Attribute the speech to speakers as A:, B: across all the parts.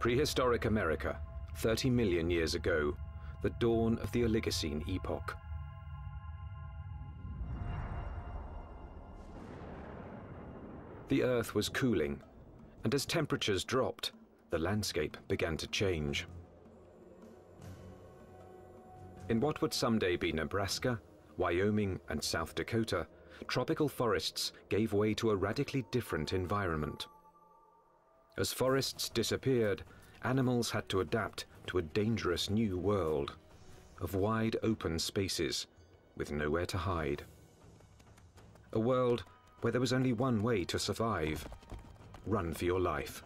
A: Prehistoric America, 30 million years ago, the dawn of the Oligocene epoch. The Earth was cooling, and as temperatures dropped, the landscape began to change. In what would someday be Nebraska, Wyoming, and South Dakota, tropical forests gave way to a radically different environment. As forests disappeared, animals had to adapt to a dangerous new world of wide open spaces with nowhere to hide. A world where there was only one way to survive: run for your life.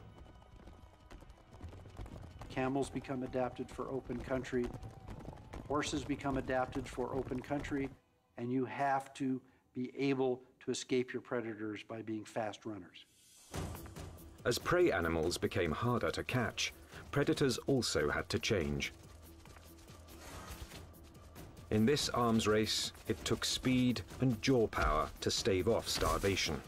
B: Camels become adapted for open country, horses become adapted for open country, and you have to be able to escape your predators by being fast runners.
A: As prey animals became harder to catch, predators also had to change. In this arms race, it took speed and jaw power to stave off starvation.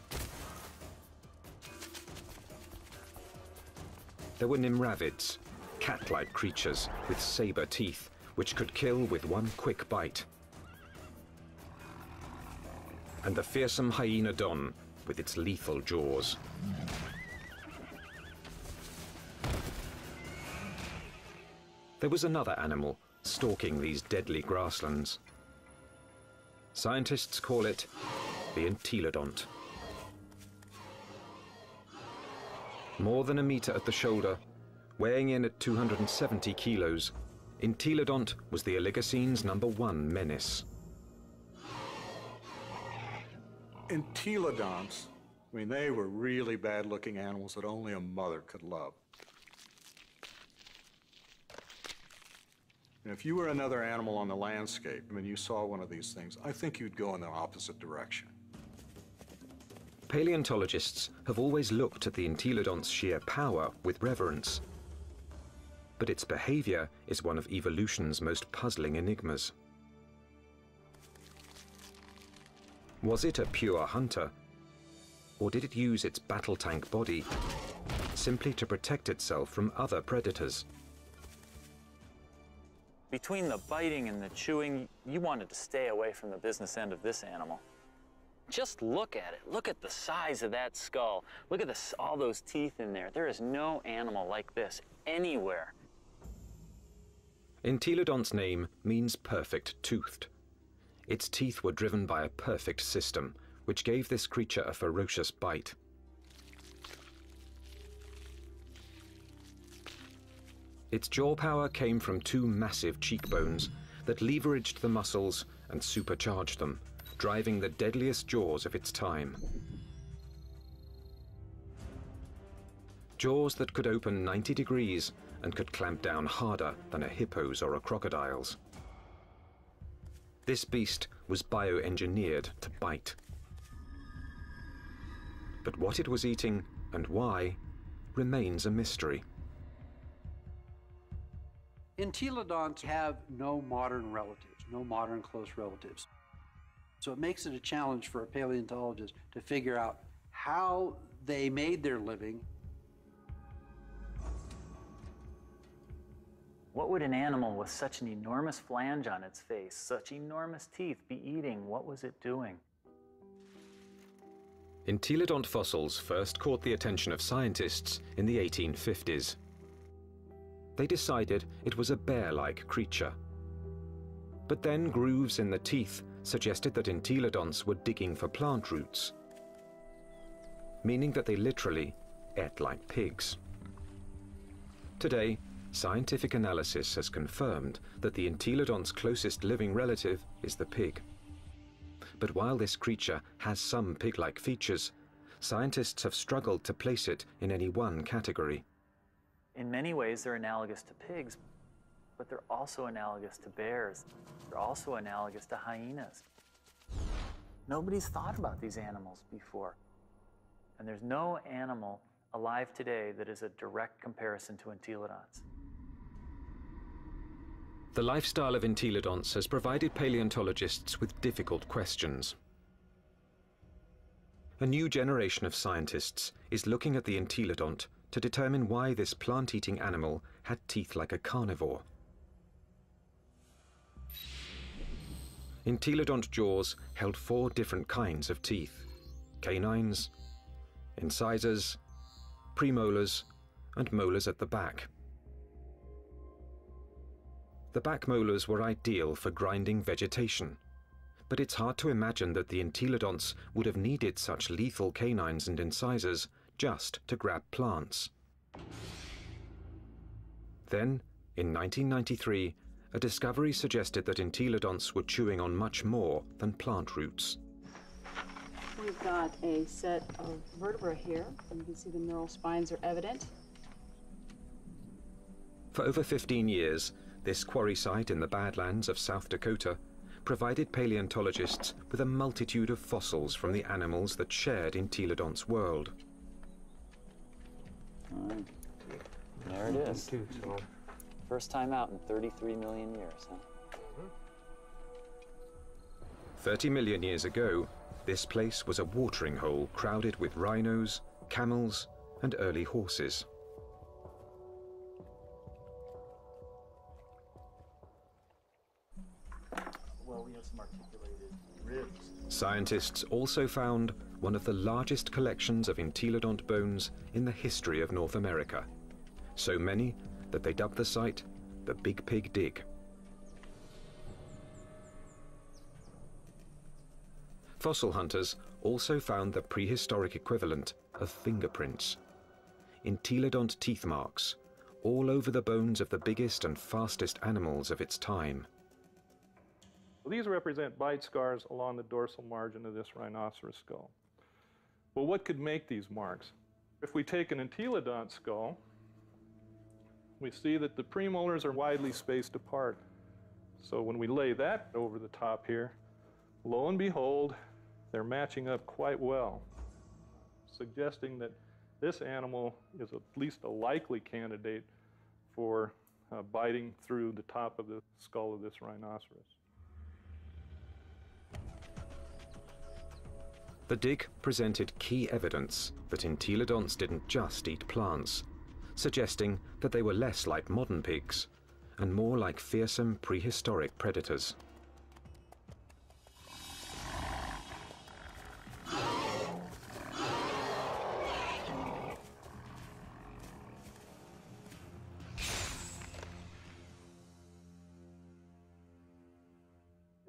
A: There were nimravids, cat-like creatures with saber teeth, which could kill with one quick bite. And the fearsome hyenodon with its lethal jaws. There was another animal stalking these deadly grasslands. Scientists call it the entelodont. More than a meter at the shoulder, weighing in at 270 kilos, entelodont was the Oligocene's #1 menace.
C: Entelodonts, I mean, they were really bad-looking animals that only a mother could love. And if you were another animal on the landscape and you saw one of these things, I think you'd go in the opposite direction.
A: Paleontologists have always looked at the entelodont's sheer power with reverence. But its behavior is one of evolution's most puzzling enigmas. Was it a pure hunter, or did it use its battle tank body simply to protect itself from other predators?
D: Between the biting and the chewing, you wanted to stay away from the business end of this animal. Just look at it. Look at the size of that skull. Look at all those teeth in there. There is no animal like this anywhere.
A: Entelodont's name means perfect-toothed. Its teeth were driven by a perfect system, which gave this creature a ferocious bite. Its jaw power came from two massive cheekbones that leveraged the muscles and supercharged them, driving the deadliest jaws of its time. Jaws that could open 90 degrees and could clamp down harder than a hippo's or a crocodile's. This beast was bioengineered to bite. But what it was eating and why remains a mystery.
B: Entelodonts have no modern relatives, no modern close relatives. So it makes it a challenge for a paleontologist to figure out how they made their living.
D: What would an animal with such an enormous flange on its face, such enormous teeth, be eating? What was it doing?
A: Entelodont fossils first caught the attention of scientists in the 1850s. They decided it was a bear-like creature. But then grooves in the teeth suggested that entelodonts were digging for plant roots, meaning that they literally ate like pigs. Today, scientific analysis has confirmed that the entelodont's closest living relative is the pig. But while this creature has some pig-like features, scientists have struggled to place it in any one category.
D: In many ways, they're analogous to pigs, but they're also analogous to bears. They're also analogous to hyenas. Nobody's thought about these animals before. And there's no animal alive today that is a direct comparison to entelodonts.
A: The lifestyle of entelodonts has provided paleontologists with difficult questions. A new generation of scientists is looking at the entelodont to determine why this plant-eating animal had teeth like a carnivore. Entelodont jaws held 4 different kinds of teeth: canines, incisors, premolars, and molars at the back. The back molars were ideal for grinding vegetation, but it's hard to imagine that the entelodonts would have needed such lethal canines and incisors just to grab plants. Then, in 1993, a discovery suggested that entelodonts were chewing on much more than plant roots.
E: We've got a set of vertebrae here. You can see the neural spines are evident.
A: For over 15 years, this quarry site in the Badlands of South Dakota provided paleontologists with a multitude of fossils from the animals that shared Entelodonts' world.
D: There it is. First time out in 33 million years, huh?
A: 30 million years ago, this place was a watering hole crowded with rhinos, camels, and early horses.
D: Well, we have some articulated ribs.
A: Scientists also found one of the largest collections of entelodont bones in the history of North America. So many that they dubbed the site the Big Pig Dig. Fossil hunters also found the prehistoric equivalent of fingerprints. Entelodont teeth marks all over the bones of the biggest and fastest animals of its time.
F: These represent bite scars along the dorsal margin of this rhinoceros skull. Well, what could make these marks? If we take an entelodont skull, we see that the premolars are widely spaced apart. So when we lay that over the top here, lo and behold, they're matching up quite well, suggesting that this animal is at least a likely candidate for biting through the top of the skull of this rhinoceros.
A: The dig presented key evidence that entelodonts didn't just eat plants, suggesting that they were less like modern pigs and more like fearsome prehistoric predators.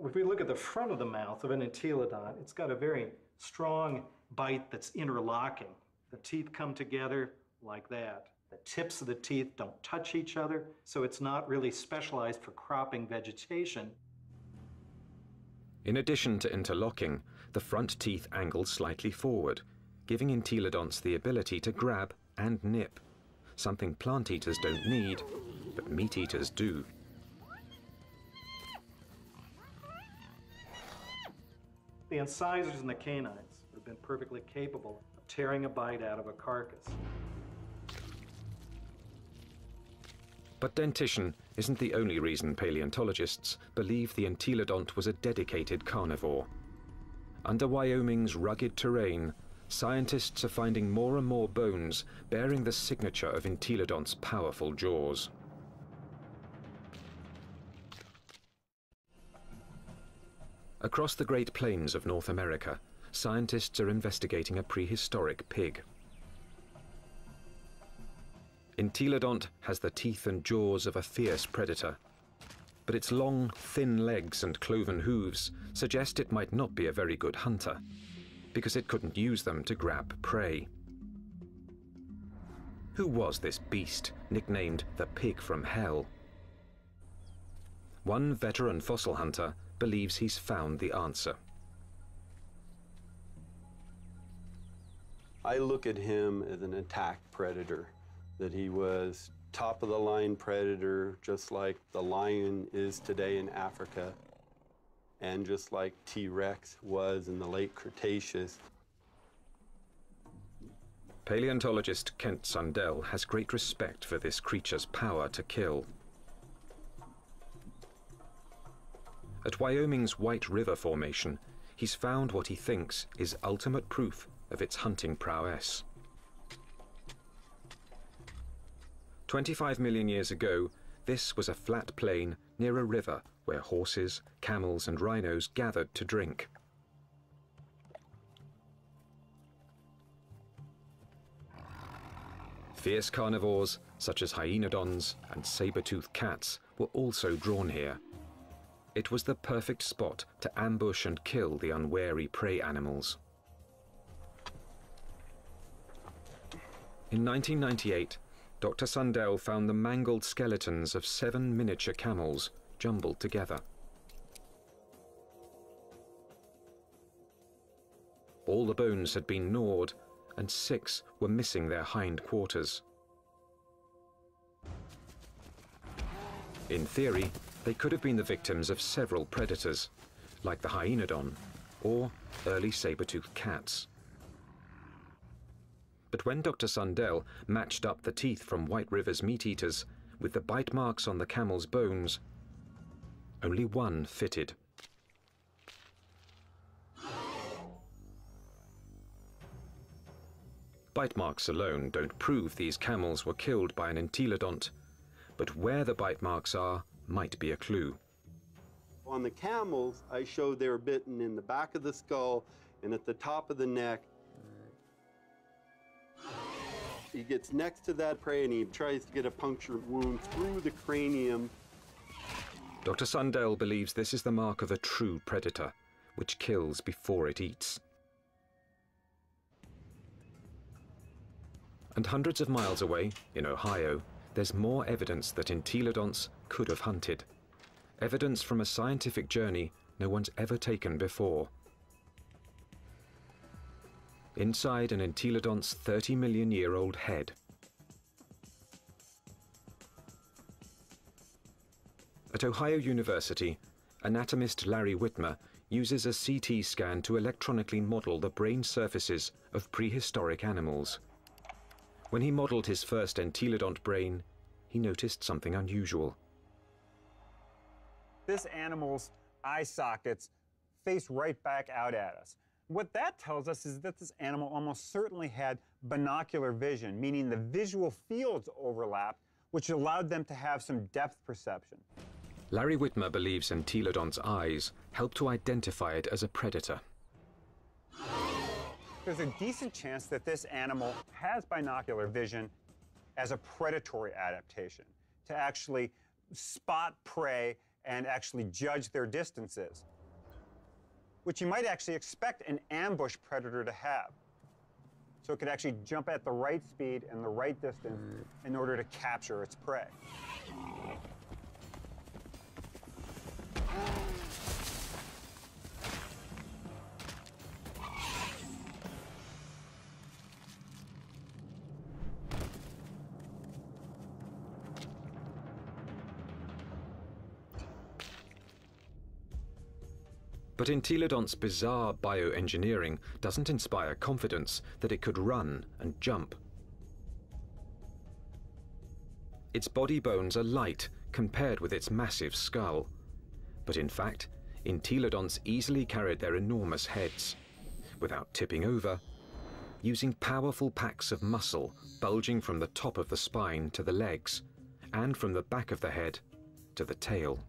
G: If we look at the front of the mouth of an entelodont, it's got a very strong bite that's interlocking. The teeth come together like that. The tips of the teeth don't touch each other, so it's not really specialized for cropping vegetation.
A: In addition to interlocking, the front teeth angled slightly forward, giving entelodonts the ability to grab and nip, something plant eaters don't need, but meat eaters do.
G: The incisors and the canines have been perfectly capable of tearing a bite out of a carcass.
A: But dentition isn't the only reason paleontologists believe the entelodont was a dedicated carnivore. Under Wyoming's rugged terrain, scientists are finding more and more bones bearing the signature of entelodont's powerful jaws. Across the Great Plains of North America, scientists are investigating a prehistoric pig. Entelodont has the teeth and jaws of a fierce predator, but its long, thin legs and cloven hooves suggest it might not be a very good hunter, because it couldn't use them to grab prey. Who was this beast, nicknamed the Pig from Hell? One veteran fossil hunter believes he's found the answer.
H: I look at him as an attack predator, that he was top-of-the-line predator, just like the lion is today in Africa, and just like T-Rex was in the late Cretaceous.
A: Paleontologist Kent Sundell has great respect for this creature's power to kill. At Wyoming's White River Formation, he's found what he thinks is ultimate proof of its hunting prowess. 25 million years ago, this was a flat plain near a river where horses, camels and rhinos gathered to drink. Fierce carnivores, such as hyenodons and saber-toothed cats, were also drawn here. It was the perfect spot to ambush and kill the unwary prey animals. In 1998, Dr. Sundell found the mangled skeletons of 7 miniature camels jumbled together. All the bones had been gnawed, and 6 were missing their hind quarters. In theory, they could have been the victims of several predators, like the hyenodon or early saber-toothed cats. But when Dr. Sundell matched up the teeth from White River's meat-eaters with the bite marks on the camel's bones, only one fitted. Bite marks alone don't prove these camels were killed by an entelodont, but where the bite marks are might be a clue.
H: On the camels, I showed they were bitten in the back of the skull and at the top of the neck. He gets next to that prey and he tries to get a puncture wound through the cranium.
A: Dr. Sundell believes this is the mark of a true predator, which kills before it eats. And hundreds of miles away, in Ohio, there's more evidence that entelodonts could have hunted. Evidence from a scientific journey no one's ever taken before. Inside an entelodont's 30-million-year-old head. At Ohio University, anatomist Larry Whitmer uses a CT scan to electronically model the brain surfaces of prehistoric animals. When he modeled his first entelodont brain, he noticed something unusual.
I: This animal's eye sockets face right back out at us. What that tells us is that this animal almost certainly had binocular vision, meaning the visual fields overlapped, which allowed them to have some depth perception.
A: Larry Whitmer believes entelodonts' eyes help to identify it as a predator.
I: There's a decent chance that this animal has binocular vision as a predatory adaptation, to actually spot prey and actually judge their distances, which you might actually expect an ambush predator to have. So it could actually jump at the right speed and the right distance in order to capture its prey.
A: But entelodont's bizarre bioengineering doesn't inspire confidence that it could run and jump. Its body bones are light compared with its massive skull. But in fact, entelodonts easily carried their enormous heads, without tipping over, using powerful packs of muscle bulging from the top of the spine to the legs, and from the back of the head to the tail.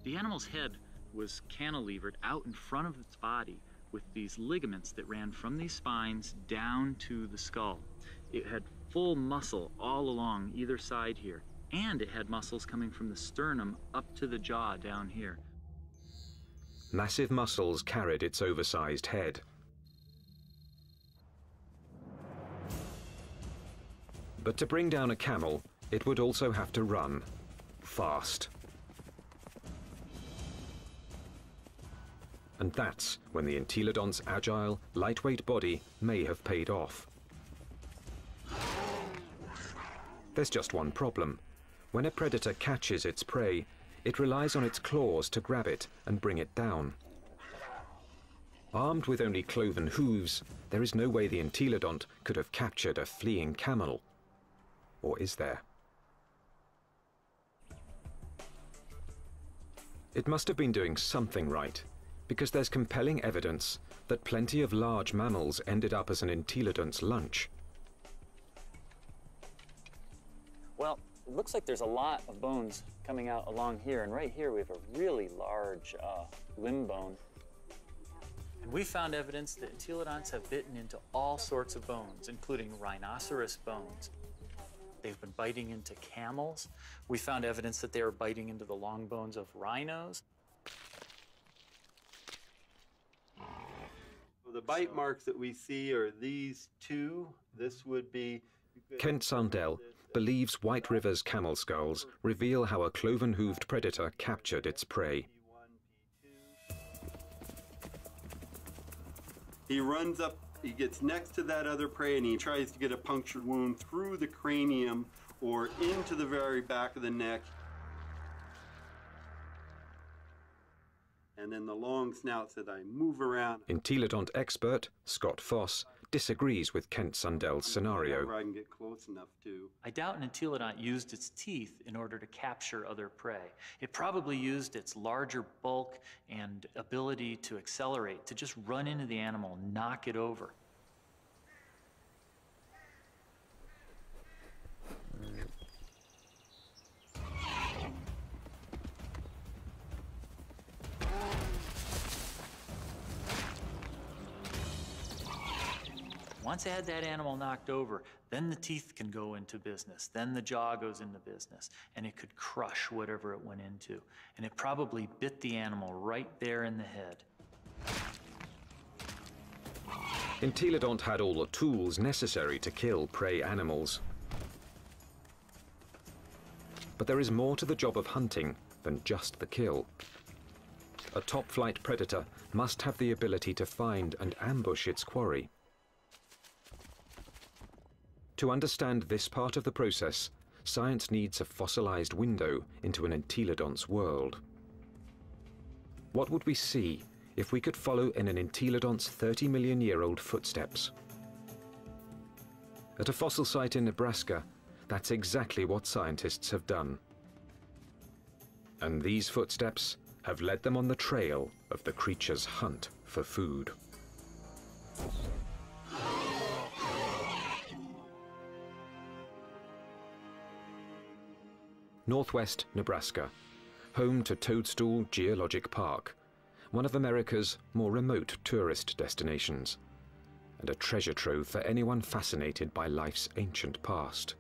D: The animal's head was cantilevered out in front of its body with these ligaments that ran from these spines down to the skull. It had full muscle all along either side here, and it had muscles coming from the sternum up to the jaw down here.
A: Massive muscles carried its oversized head. But to bring down a camel, it would also have to run fast. And that's when the entelodont's agile, lightweight body may have paid off. There's just one problem. When a predator catches its prey, it relies on its claws to grab it and bring it down. Armed with only cloven hooves, there is no way the entelodont could have captured a fleeing camel. Or is there? It must have been doing something right, because there's compelling evidence that plenty of large mammals ended up as an entelodont's lunch.
D: Well, it looks like there's a lot of bones coming out along here, and right here we have a really large limb bone. And we found evidence that entelodonts have bitten into all sorts of bones, including rhinoceros bones. They've been biting into camels. We found evidence that they were biting into the long bones of rhinos.
H: The bite marks that we see are these two. This would be...
A: Kent Sundell believes White River's camel skulls reveal how a cloven-hooved predator captured its prey.
H: He runs up, he gets next to that other prey, and he tries to get a punctured wound through the cranium or into the very back of the neck. And then the long snouts that I move around.
A: Entelodont expert Scott Foss disagrees with Kent Sundell's scenario.
H: Where I can get close enough to.
D: I doubt an entelodont used its teeth in order to capture other prey. It probably used its larger bulk and ability to accelerate to just run into the animal and knock it over. Once I had that animal knocked over, then the teeth can go into business, then the jaw goes into business, and it could crush whatever it went into. And it probably bit the animal right there in the head.
A: Entelodont had all the tools necessary to kill prey animals. But there is more to the job of hunting than just the kill. A top-flight predator must have the ability to find and ambush its quarry. To understand this part of the process, science needs a fossilized window into an entelodont's world. What would we see if we could follow in an entelodont's 30-million-year-old footsteps? At a fossil site in Nebraska, that's exactly what scientists have done. And these footsteps have led them on the trail of the creature's hunt for food. Northwest Nebraska, home to Toadstool Geologic Park, one of America's more remote tourist destinations, and a treasure trove for anyone fascinated by life's ancient past.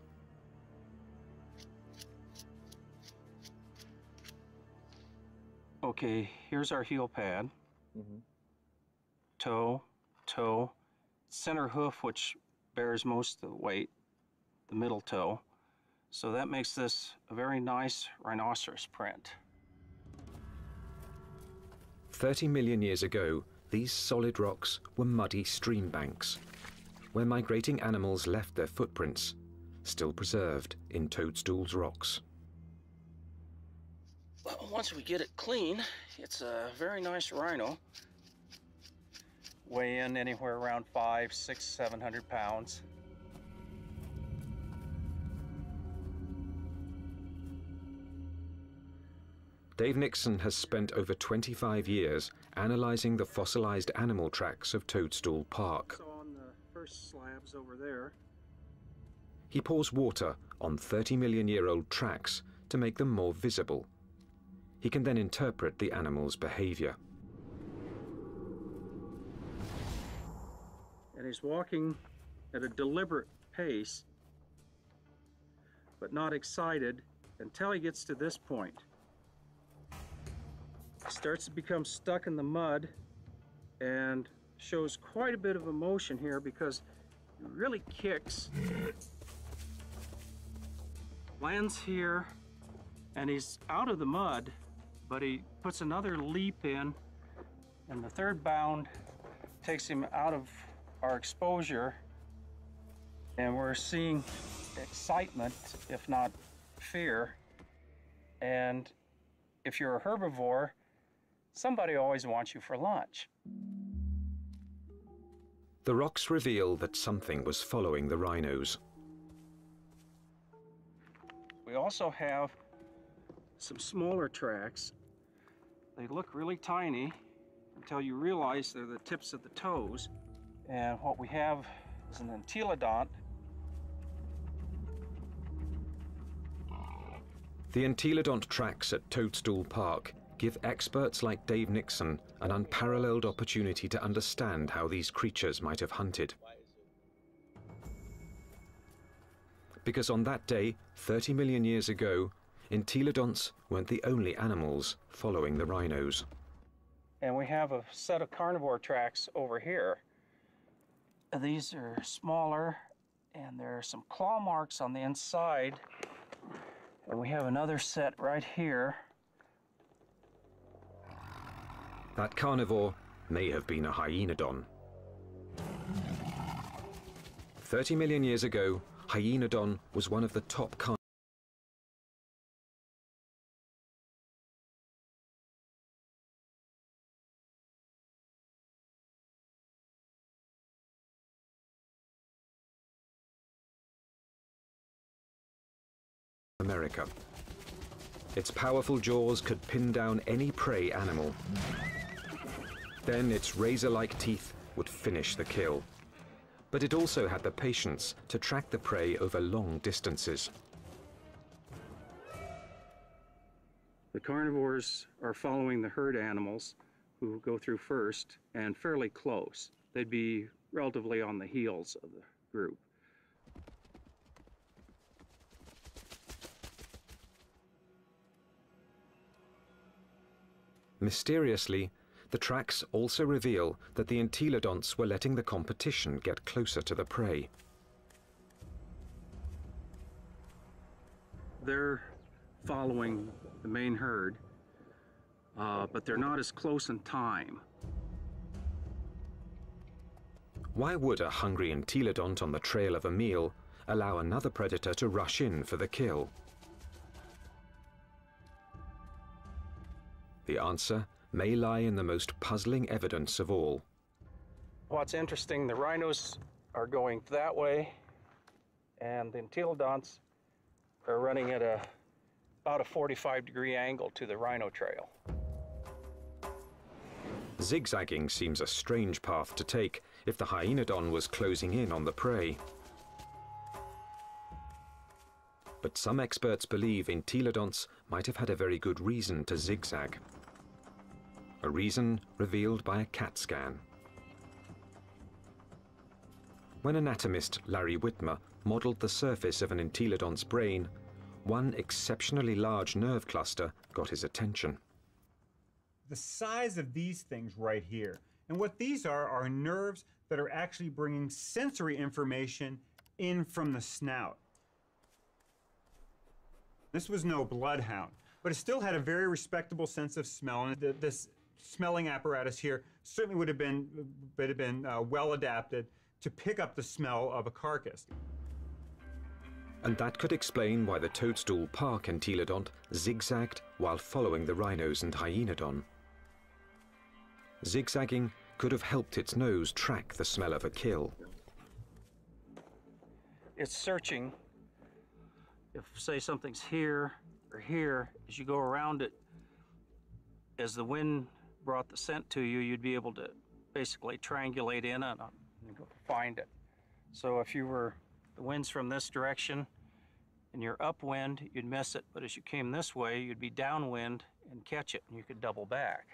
J: Okay, here's our heel pad. Toe, toe, center hoof, which bears most of the weight, the middle toe. So that makes this a very nice rhinoceros print.
A: 30 million years ago, these solid rocks were muddy stream banks, where migrating animals left their footprints, still preserved in Toadstool's rocks.
J: Well, once we get it clean, it's a very nice rhino. Weigh in anywhere around 500, 600, 700 pounds.
A: Dave Nixon has spent over 25 years analyzing the fossilized animal tracks of Toadstool Park.
J: So on the first slabs over there.
A: He pours water on 30-million-year-old tracks to make them more visible. He can then interpret the animal's behavior.
J: And he's walking at a deliberate pace, but not excited until he gets to this point. Starts to become stuck in the mud and shows quite a bit of emotion here because he really kicks. Lands here and he's out of the mud, but he puts another leap in, and the third bound takes him out of our exposure, and we're seeing excitement, if not fear. And if you're a herbivore, somebody always wants you for lunch.
A: The rocks reveal that something was following the rhinos.
J: We also have some smaller tracks. They look really tiny until you realize they're the tips of the toes. And what we have is an entelodont
A: The entelodont tracks at Toadstool Park give experts like Dave Nixon an unparalleled opportunity to understand how these creatures might have hunted. Because on that day, 30 million years ago, entelodonts weren't the only animals following the rhinos.
J: And we have a set of carnivore tracks over here. These are smaller, and there are some claw marks on the inside. And we have another set right here.
A: That carnivore may have been a hyenodon. 30 million years ago, hyenodon was one of the top carnivores. America. Its powerful jaws could pin down any prey animal. Then its razor-like teeth would finish the kill. But it also had the patience to track the prey over long distances.
J: The carnivores are following the herd animals who go through first and fairly close. They'd be relatively on the heels of the group.
A: Mysteriously, the tracks also reveal that the entelodonts were letting the competition get closer to the prey.
J: They're following the main herd, but they're not as close in time.
A: Why would a hungry entelodont on the trail of a meal allow another predator to rush in for the kill? The answer may lie in the most puzzling evidence of all.
J: What's interesting, the rhinos are going that way, and the entelodonts are running at about a 45-degree angle to the rhino trail.
A: Zigzagging seems a strange path to take if the hyenodon was closing in on the prey. But some experts believe entelodonts might have had a very good reason to zigzag. A reason revealed by a CAT scan. When anatomist Larry Whitmer modeled the surface of an entelodont's brain, one exceptionally large nerve cluster got his attention.
I: The size of these things right here. And what these are nerves that are actually bringing sensory information in from the snout. This was no bloodhound, but it still had a very respectable sense of smell, and this smelling apparatus here certainly would have been well adapted to pick up the smell of a carcass.
A: And that could explain why the Toadstool Park entelodont zigzagged while following the rhinos and hyenodon. Zigzagging could have helped its nose track the smell of a kill.
J: It's searching. If, say, something's here or here, as you go around it, as the wind brought the scent to you, you'd be able to basically triangulate in on it and go find it. So if you were, the wind's from this direction and you're upwind, you'd miss it. But as you came this way, you'd be downwind and catch it, and you could double back.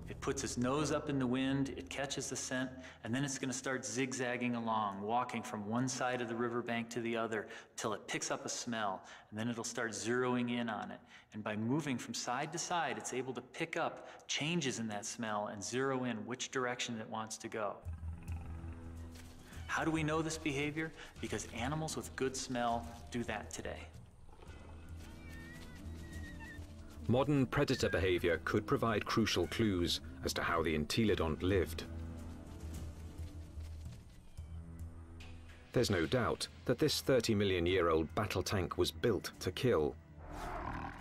D: It puts its nose up in the wind, it catches the scent, and then it's going to start zigzagging along, walking from one side of the riverbank to the other till it picks up a smell, and then it'll start zeroing in on it. And by moving from side to side, it's able to pick up changes in that smell and zero in which direction it wants to go. How do we know this behavior? Because animals with good smell do that today.
A: Modern predator behavior could provide crucial clues as to how the entelodont lived. There's no doubt that this 30-million-year-old battle tank was built to kill,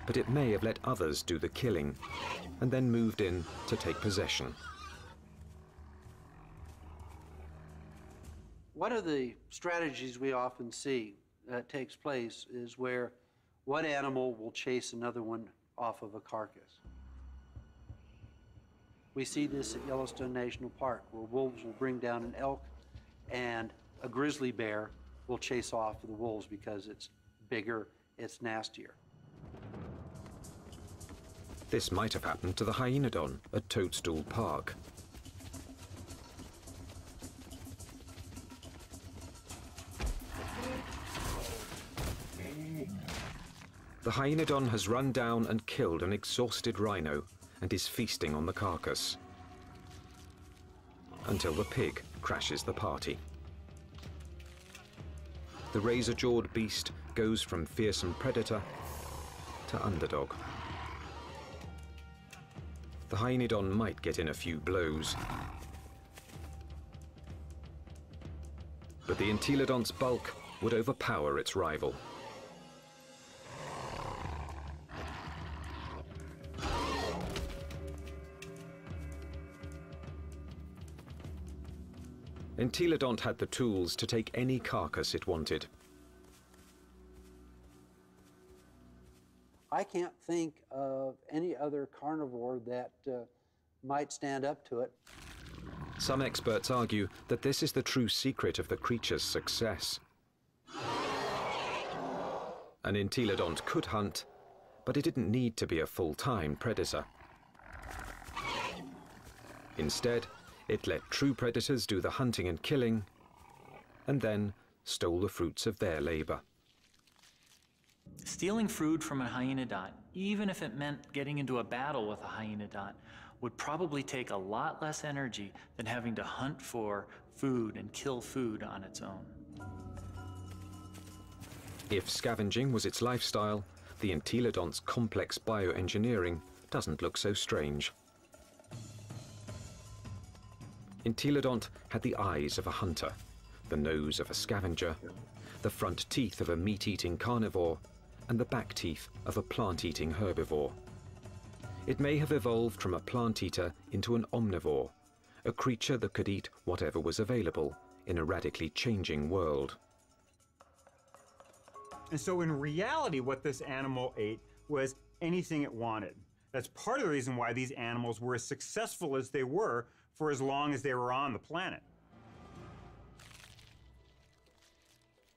A: but it may have let others do the killing and then moved in to take possession.
B: One of the strategies we often see that takes place is where one animal will chase another one off of a carcass. We see this at Yellowstone National Park, where wolves will bring down an elk and a grizzly bear will chase off the wolves because it's bigger, it's nastier.
A: This might have happened to the hyenodon at Toadstool Park. The hyenodon has run down and killed an exhausted rhino and is feasting on the carcass, until the pig crashes the party. The razor-jawed beast goes from fearsome predator to underdog. The hyenodon might get in a few blows, but the entelodont's bulk would overpower its rival. Entelodont had the tools to take any carcass it wanted.
B: I can't think of any other carnivore that might stand up to it.
A: Some experts argue that this is the true secret of the creature's success. An entelodont could hunt, but it didn't need to be a full-time predator. Instead, it let true predators do the hunting and killing, and then stole the fruits of their labor.
D: Stealing food from a hyenodont, even if it meant getting into a battle with a hyenodont, would probably take a lot less energy than having to hunt for food and kill food on its own.
A: If scavenging was its lifestyle, the entelodont's complex bioengineering doesn't look so strange. Entelodont had the eyes of a hunter, the nose of a scavenger, the front teeth of a meat-eating carnivore, and the back teeth of a plant-eating herbivore. It may have evolved from a plant-eater into an omnivore, a creature that could eat whatever was available in a radically changing world.
I: And so in reality, what this animal ate was anything it wanted. That's part of the reason why these animals were as successful as they were for as long as they were on the planet.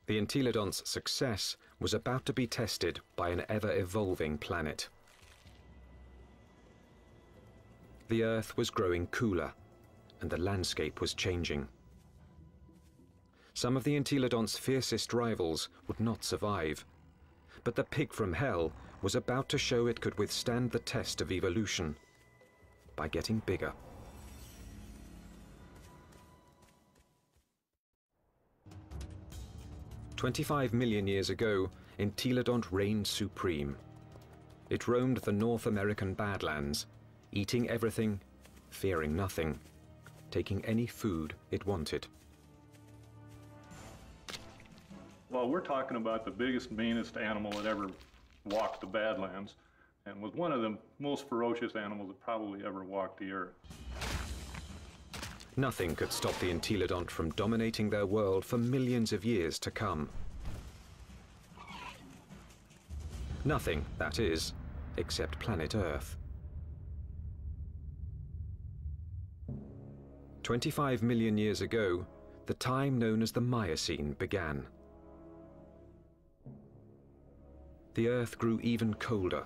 A: The entelodont's success was about to be tested by an ever-evolving planet. The Earth was growing cooler, and the landscape was changing. Some of the entelodont's fiercest rivals would not survive, but the pig from hell was about to show it could withstand the test of evolution by getting bigger. "25 million years ago, entelodont reigned supreme. It roamed the North American Badlands, eating everything, fearing nothing, taking any food it wanted."
F: Well, we're talking about the biggest, meanest animal that ever walked the Badlands, and was one of the most ferocious animals that probably ever walked the earth.
A: Nothing could stop the entelodont from dominating their world for millions of years to come. Nothing, that is, except planet Earth. 25 million years ago, the time known as the Miocene began. The Earth grew even colder,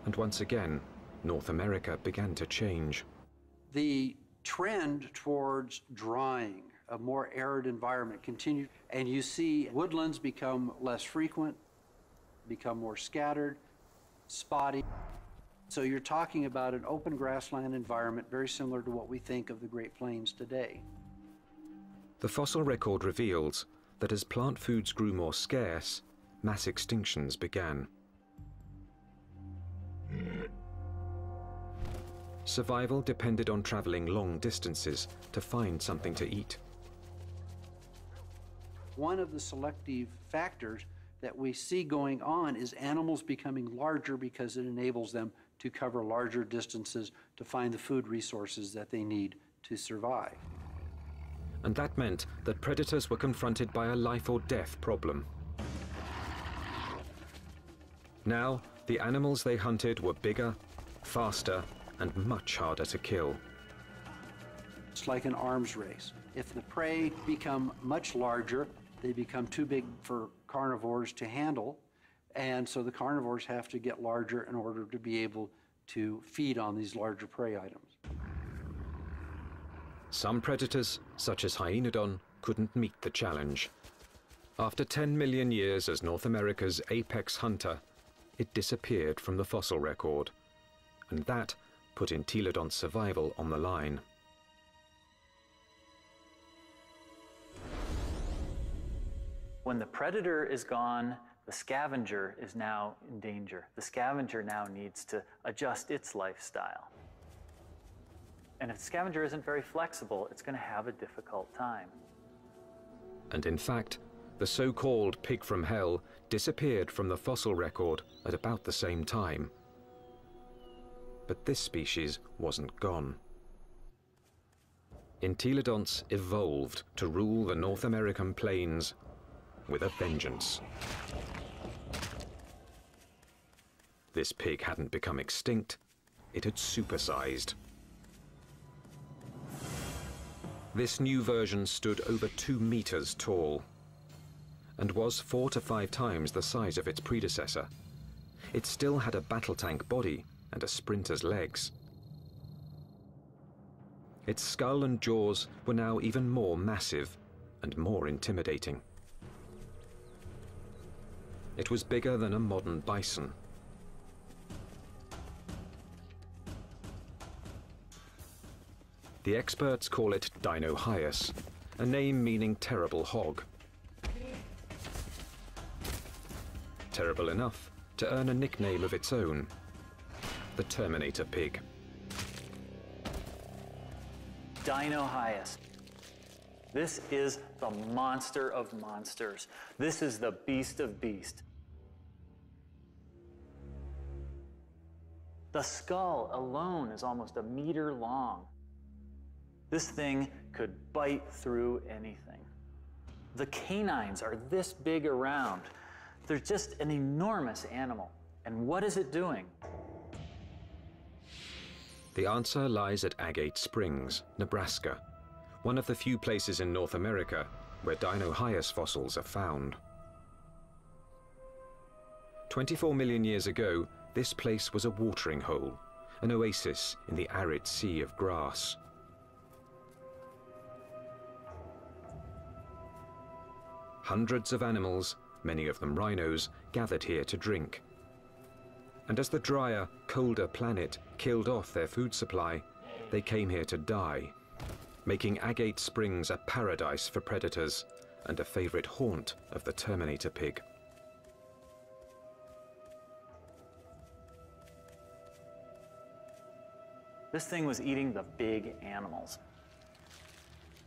A: and once again, North America began to change.
B: The trend towards drying, a more arid environment continued, and you see woodlands become less frequent, become more scattered, spotty. So you're talking about an open grassland environment very similar to what we think of the Great Plains today.
A: The fossil record reveals that as plant foods grew more scarce, mass extinctions began. Survival depended on traveling long distances to find something to eat.
B: One of the selective factors that we see going on is animals becoming larger because it enables them to cover larger distances to find the food resources that they need to survive.
A: And that meant that predators were confronted by a life or death problem. Now, the animals they hunted were bigger, faster, and much harder to kill.
B: It's like an arms race. If the prey become much larger, They become too big for carnivores to handle, and so the carnivores have to get larger in order to be able to feed on these larger prey items.
A: Some predators, such as Hyaenodon, couldn't meet the challenge. After 10 million years as North America's apex hunter, it disappeared from the fossil record, and that put Entelodon's survival on the line.
D: When the predator is gone, the scavenger is now in danger. The scavenger now needs to adjust its lifestyle. And if the scavenger isn't very flexible, it's going to have a difficult time.
A: And in fact, the so-called pig from hell disappeared from the fossil record at about the same time. But this species wasn't gone. Entelodonts evolved to rule the North American plains with a vengeance. This pig hadn't become extinct, it had supersized. This new version stood over 2 meters tall and was 4 to 5 times the size of its predecessor. It still had a battle tank body and a sprinter's legs. Its skull and jaws were now even more massive and more intimidating. It was bigger than a modern bison. The experts call it Dinosaurs, a name meaning terrible hog. Terrible enough to earn a nickname of its own, the Terminator pig.
D: Dinosaurs. This is the monster of monsters. This is the beast of beasts. The skull alone is almost 1 meter long. This thing could bite through anything. The canines are this big around. They're just an enormous animal. And what is it doing?
A: The answer lies at Agate Springs, Nebraska, one of the few places in North America where Dinosaurs fossils are found. 24 million years ago, this place was a watering hole, an oasis in the arid sea of grass. Hundreds of animals, many of them rhinos, gathered here to drink. And as the drier, colder planet killed off their food supply, they came here to die, making Agate Springs a paradise for predators and a favorite haunt of the Terminator pig.
D: This thing was eating the big animals.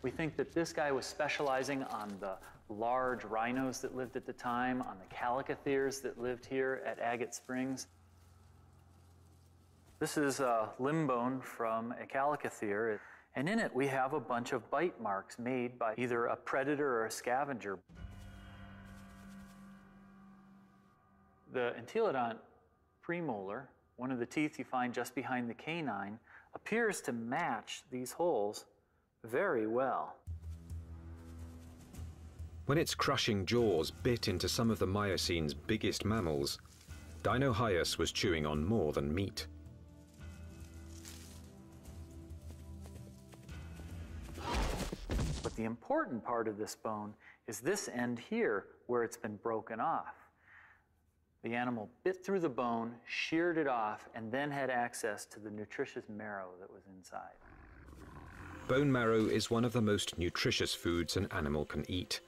D: We think that this guy was specializing on the large rhinos that lived at the time, on the calicotheres that lived here at Agate Springs. This is a limb bone from a calicothere, and in it we have a bunch of bite marks made by either a predator or a scavenger. The Entelodont premolar, one of the teeth you find just behind the canine, appears to match these holes very well.
A: When its crushing jaws bit into some of the Miocene's biggest mammals, Dinosaurs was chewing on more than meat.
D: But the important part of this bone is this end here, where it's been broken off. The animal bit through the bone, sheared it off, and then had access to the nutritious marrow that was inside.
A: Bone marrow is one of the most nutritious foods an animal can eat.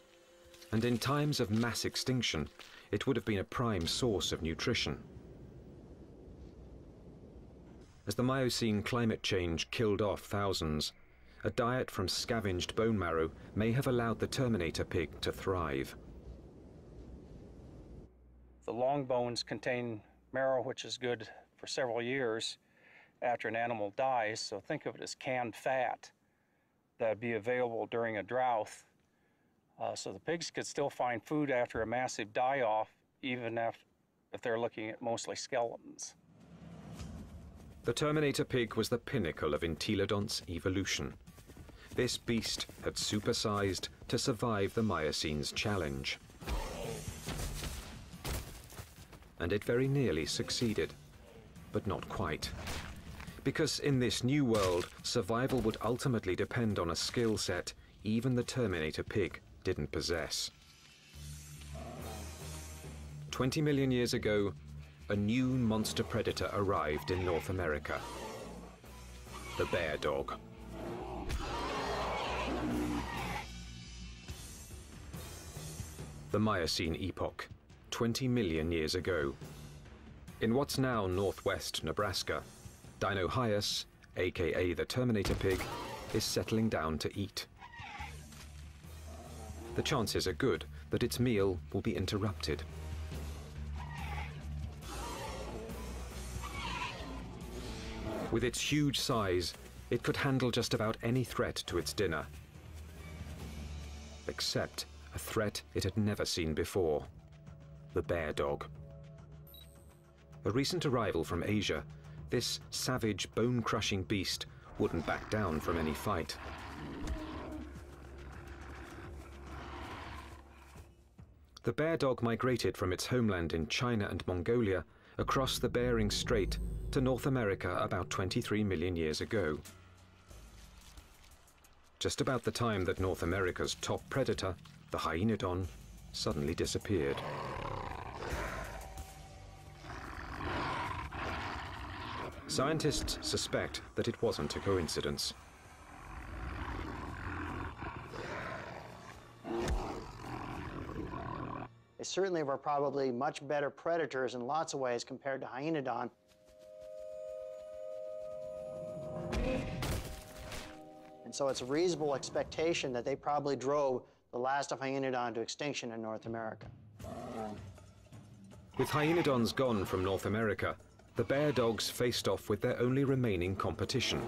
A: And in times of mass extinction, it would have been a prime source of nutrition. As the Miocene climate change killed off thousands, a diet from scavenged bone marrow may have allowed the Terminator pig to thrive.
J: The long bones contain marrow, which is good for several years after an animal dies, so think of it as canned fat that would be available during a drought. So the pigs could still find food after a massive die-off, even if they're looking at mostly skeletons.
A: The Terminator pig was the pinnacle of Entelodonts' evolution. this beast had supersized to survive the Mioceno's challenge. And it very nearly succeeded, but not quite. Because in this new world, survival would ultimately depend on a skill set even the Terminator pig didn't possess. 20 million years ago, a new monster predator arrived in North America. The bear dog. The Miocene epoch, 20 million years ago. In what's now northwest Nebraska, Dinosaurs, aka the Terminator pig, is settling down to eat. The chances are good that its meal will be interrupted. With its huge size, it could handle just about any threat to its dinner. Except a threat it had never seen before: the bear dog. A recent arrival from Asia, this savage, bone-crushing beast wouldn't back down from any fight. The bear dog migrated from its homeland in China and Mongolia across the Bering Strait to North America about 23 million years ago. Just about the time that North America's top predator, the hyenodon, suddenly disappeared. Scientists suspect that it wasn't a coincidence.
K: They certainly were probably much better predators in lots of ways compared to hyenodon. And so it's a reasonable expectation that they probably drove the last of hyenodon to extinction in North America.
A: With hyenodons gone from North America, the bear dogs faced off with their only remaining competition,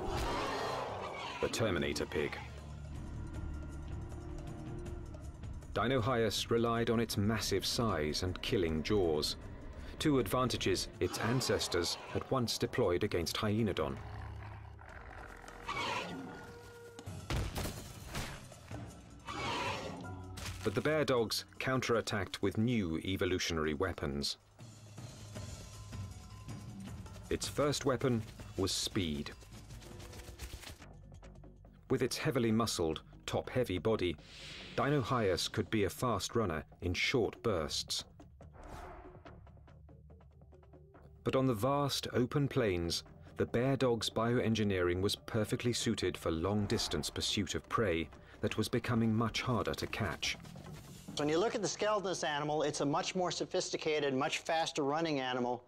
A: the Terminator pig. Dinosaurs relied on its massive size and killing jaws, two advantages its ancestors had once deployed against hyenodon. But the bear dogs counterattacked with new evolutionary weapons. Its first weapon was speed. With its heavily muscled, top-heavy body, Dinosaurs could be a fast runner in short bursts. But on the vast, open plains, the bear dog's bioengineering was perfectly suited for long-distance pursuit of prey that was becoming much harder to catch.
K: When you look at the skeleton of this animal, it's a much more sophisticated, much faster running animal.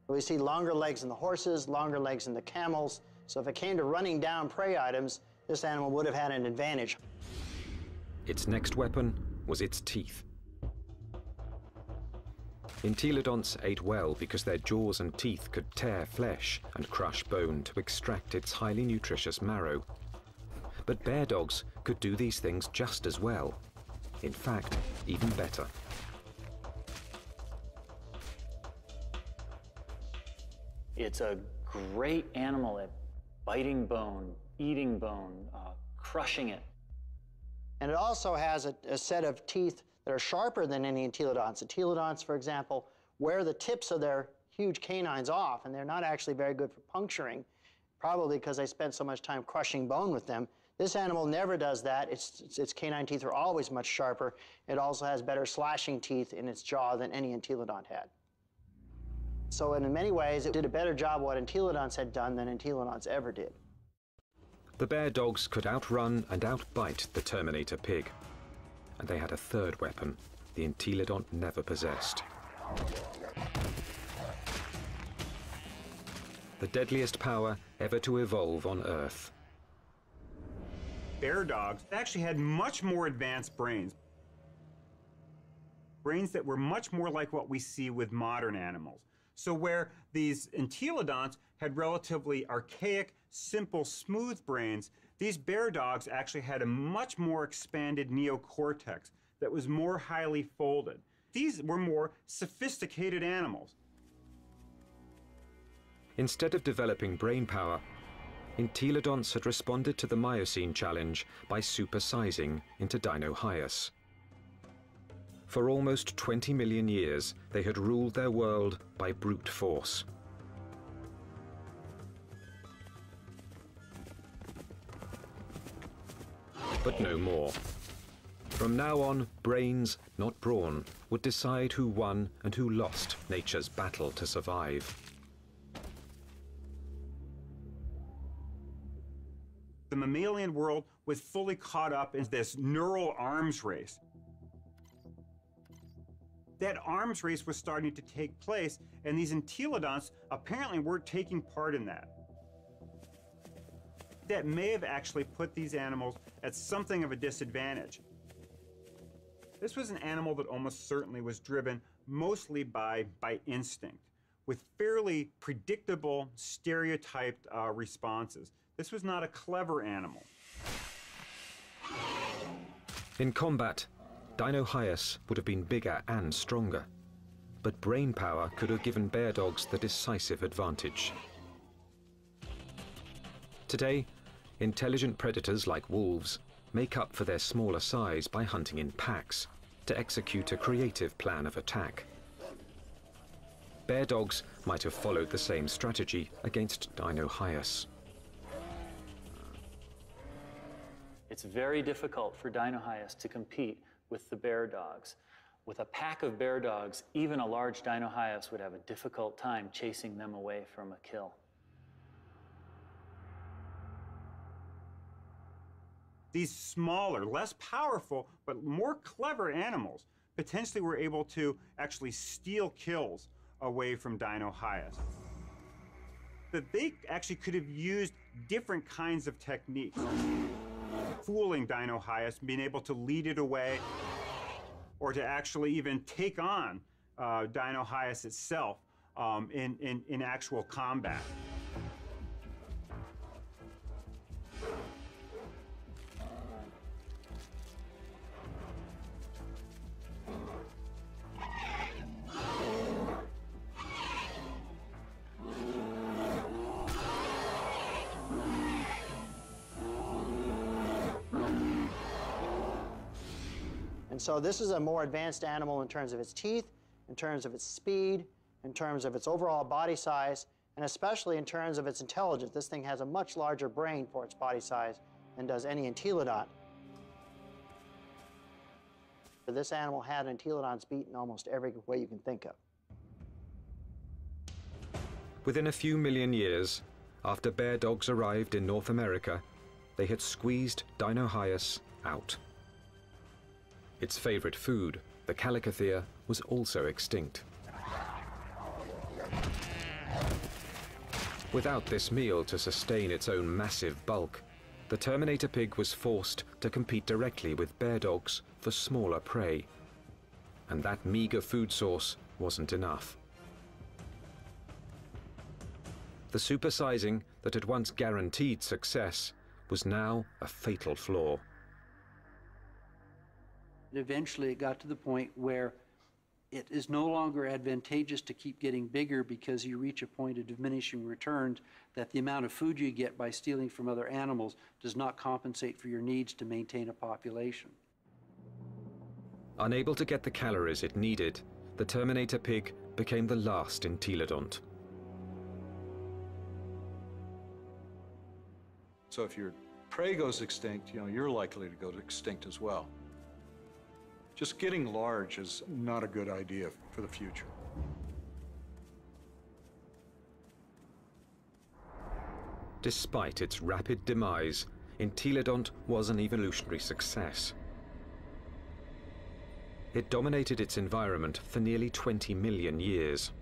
K: We see longer legs in the horses, longer legs in the camels. So if it came to running down prey items, this animal would have had an advantage.
A: Its next weapon was its teeth. Entelodonts ate well because their jaws and teeth could tear flesh and crush bone to extract its highly nutritious marrow. But bear dogs could do these things just as well. In fact, even better.
D: It's a great animal at biting bone, eating bone, crushing it.
K: And it also has a set of teeth that are sharper than any entelodonts. Entelodonts, for example, wear the tips of their huge canines off, and they're not actually very good for puncturing, probably because they spend so much time crushing bone with them. This animal never does that. Its canine teeth are always much sharper. It also has better slashing teeth in its jaw than any entelodont had. So in many ways, it did a better job what entelodonts had done than entelodonts ever did.
A: The bear dogs could outrun and outbite the Terminator pig. And they had a third weapon the entelodont never possessed. The deadliest power ever to evolve on Earth.
I: Bear dogs actually had much more advanced brains. Brains that were much more like what we see with modern animals. So where these entelodonts had relatively archaic, simple, smooth brains, these bear dogs actually had a much more expanded neocortex that was more highly folded. These were more sophisticated animals.
A: Instead of developing brain power, entelodonts had responded to the Miocene challenge by supersizing into Dinohyus. For almost 20 million years, they had ruled their world by brute force. But no more. From now on, brains, not brawn, would decide who won and who lost nature's battle to survive.
I: The mammalian world was fully caught up in this neural arms race. That arms race was starting to take place, and these entelodonts apparently weren't taking part in that. That may have actually put these animals at something of a disadvantage. This was an animal that almost certainly was driven mostly by instinct, with fairly predictable, stereotyped responses. This was not a clever animal.
A: In combat, Dinohyus would have been bigger and stronger, but brain power could have given bear dogs the decisive advantage. Today, intelligent predators like wolves make up for their smaller size by hunting in packs to execute a creative plan of attack. Bear dogs might have followed the same strategy against Dinohyus.
D: It's very difficult for Dinohyus to compete with the bear dogs. With a pack of bear dogs, even a large Dinohyus would have a difficult time chasing them away from a kill.
I: These smaller, less powerful, but more clever animals potentially were able to actually steal kills away from Dinohyus. That they actually could have used different kinds of techniques. Fooling Dinohyus, being able to lead it away, or to actually even take on Dinohyus itself in actual combat.
K: And so this is a more advanced animal in terms of its teeth, in terms of its speed, in terms of its overall body size, and especially in terms of its intelligence. This thing has a much larger brain for its body size than does any entelodont. This animal had entelodonts beat in almost every way you can think of.
A: Within a few million years, after bear dogs arrived in North America, they had squeezed Dinohyus out. Its favorite food, the calicothea, was also extinct. Without this meal to sustain its own massive bulk, the Terminator pig was forced to compete directly with bear dogs for smaller prey. And that meager food source wasn't enough. The supersizing that had once guaranteed success was now a fatal flaw.
B: Eventually it got to the point where it is no longer advantageous to keep getting bigger because you reach a point of diminishing returns, that the amount of food you get by stealing from other animals does not compensate for your needs to maintain a population.
A: Unable to get the calories it needed, the Terminator pig became the last entelodont.
C: So if your prey goes extinct, you're likely to go extinct as well. Just getting large is not a good idea for the future.
A: Despite its rapid demise, entelodont was an evolutionary success. It dominated its environment for nearly 20 million years.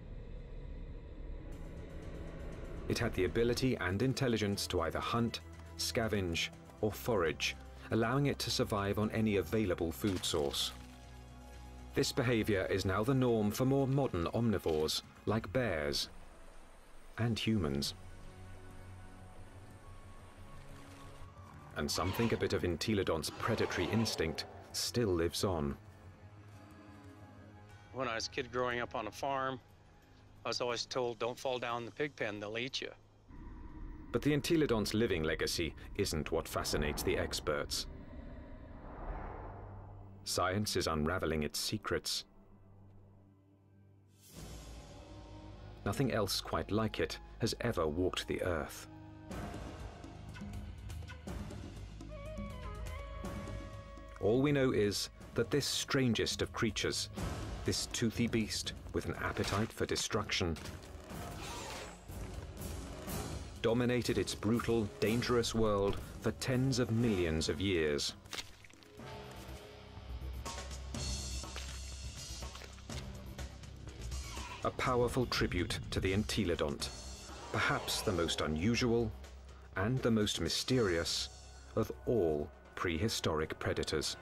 A: It had the ability and intelligence to either hunt, scavenge, or forage, allowing it to survive on any available food source. This behavior is now the norm for more modern omnivores, like bears and humans. And some think a bit of entelodont's predatory instinct still lives on.
L: When I was a kid growing up on a farm, I was always told, don't fall down the pig pen, they'll eat you.
A: But the entelodont's living legacy isn't what fascinates the experts. Science is unraveling its secrets. Nothing else quite like it has ever walked the earth. All we know is that this strangest of creatures, this toothy beast with an appetite for destruction, dominated its brutal, dangerous world for tens of millions of years. A powerful tribute to the entelodont, perhaps the most unusual and the most mysterious of all prehistoric predators.